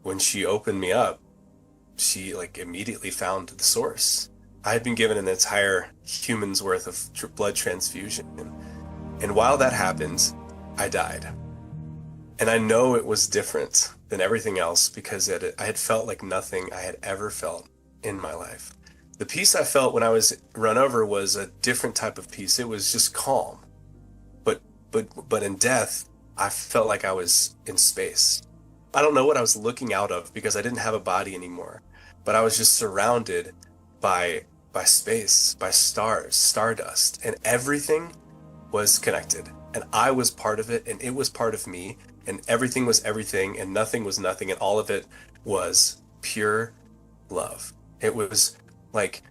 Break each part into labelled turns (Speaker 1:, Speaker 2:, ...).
Speaker 1: when she opened me up, she like immediately found the source. I had been given an entire human's worth of blood transfusion. And while that happened, I died. And I know it was different than everything else because I had felt like nothing I had ever felt in my life. The peace I felt when I was run over was a different type of peace. It was just calm. But in death, I felt like I was in space. I don't know what I was looking out of because I didn't have a body anymore. But I was just surrounded by space, by stars, stardust, and everything was connected. And I was part of it, and it was part of me, and everything was everything, and nothing was nothing, and all of it was pure love. It was like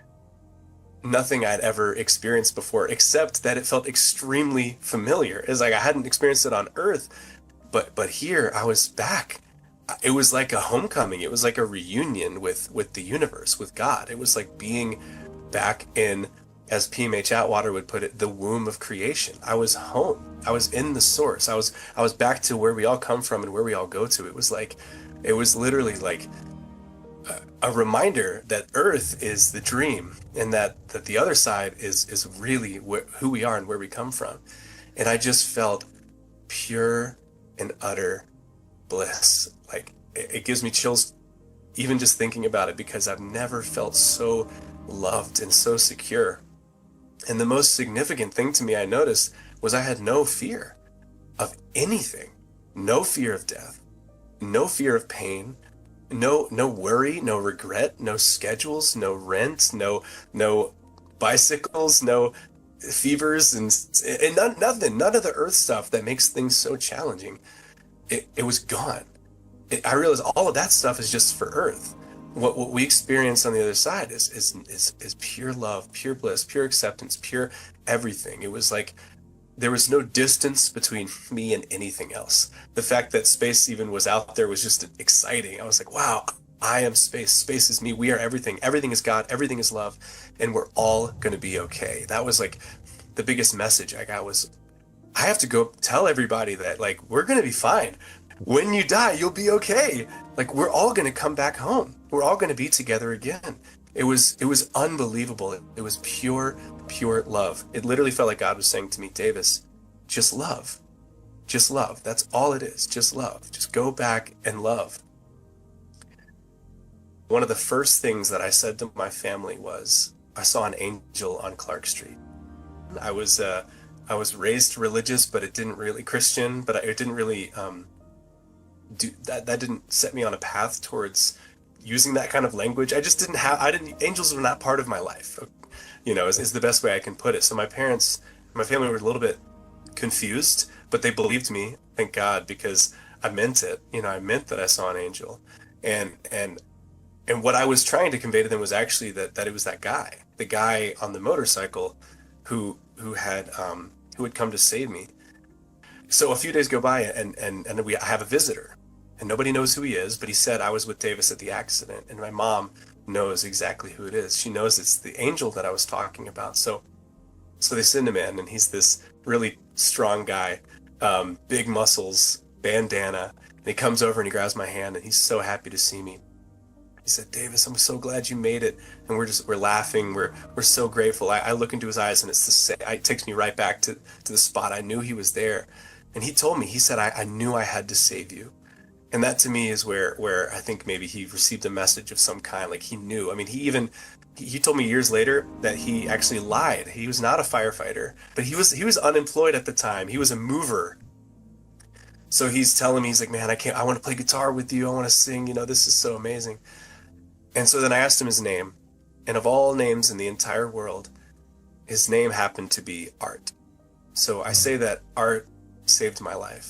Speaker 1: nothing I'd ever experienced before, except that it felt extremely familiar. It's like I hadn't experienced it on Earth, but here I was back. It was like a homecoming. It was like a reunion with the universe, with God. It was like being back in, as PMH Atwater would put it, the womb of creation. I was home. I was in the source. I was back to where we all come from and where we all go to. It was literally like a reminder that Earth is the dream, and that the other side is really who we are and where we come from. And I just felt pure and utter bliss. Like it gives me chills even just thinking about it, because I've never felt so loved and so secure. And the most significant thing to me I noticed was I had no fear of anything. No fear of death, no fear of pain, no worry, no regret, no schedules, no rent, no bicycles, no fevers, and nothing, none of the earth stuff that makes things so challenging. It was gone. I realized all of that stuff is just for earth. What we experience on the other side is pure love, pure bliss, pure acceptance, pure everything. It was like there was no distance between me and anything else. The fact that space even was out there was just exciting. I was like, wow, I am space. Space is me. We are everything. Everything is God. Everything is love. And we're all going to be okay. That was like the biggest message I got was, I have to go tell everybody that like, we're going to be fine. When you die, you'll be okay. Like we're all going to come back home. We're all going to be together again. It was unbelievable. It was pure love. It literally felt like God was saying to me, Davis, just love. Just love. That's all it is. Just love. Just go back and love. One of the first things that I said to my family was, I saw an angel on Clark Street. I was raised religious, but it didn't really Christian, but it didn't really do that. That didn't set me on a path towards using that kind of language. Angels were not part of my life, is the best way I can put it. So my family were a little bit confused, but they believed me, thank God, because I meant it. I meant that I saw an angel. And what I was trying to convey to them was actually that it was that guy, the guy on the motorcycle who had come to save me. So a few days go by and I have a visitor. And nobody knows who he is, but he said I was with Davis at the accident, and my mom knows exactly who it is. She knows it's the angel that I was talking about. So they send him in, and he's this really strong guy, big muscles, bandana, and he comes over and he grabs my hand, and he's so happy to see me. He said, Davis, I'm so glad you made it. And we're laughing. We're so grateful. I look into his eyes, and it's the same. It takes me right back to the spot. I knew he was there. And he told me, he said, I knew I had to save you. And that to me is where I think maybe he received a message of some kind. Like he knew. I mean, he told me years later that he actually lied. He was not a firefighter, but he was unemployed at the time. He was a mover. So he's telling me, he's like, man, I want to play guitar with you. I want to sing. This is so amazing. And so then I asked him his name, and of all names in the entire world, his name happened to be Art. So I say that Art saved my life.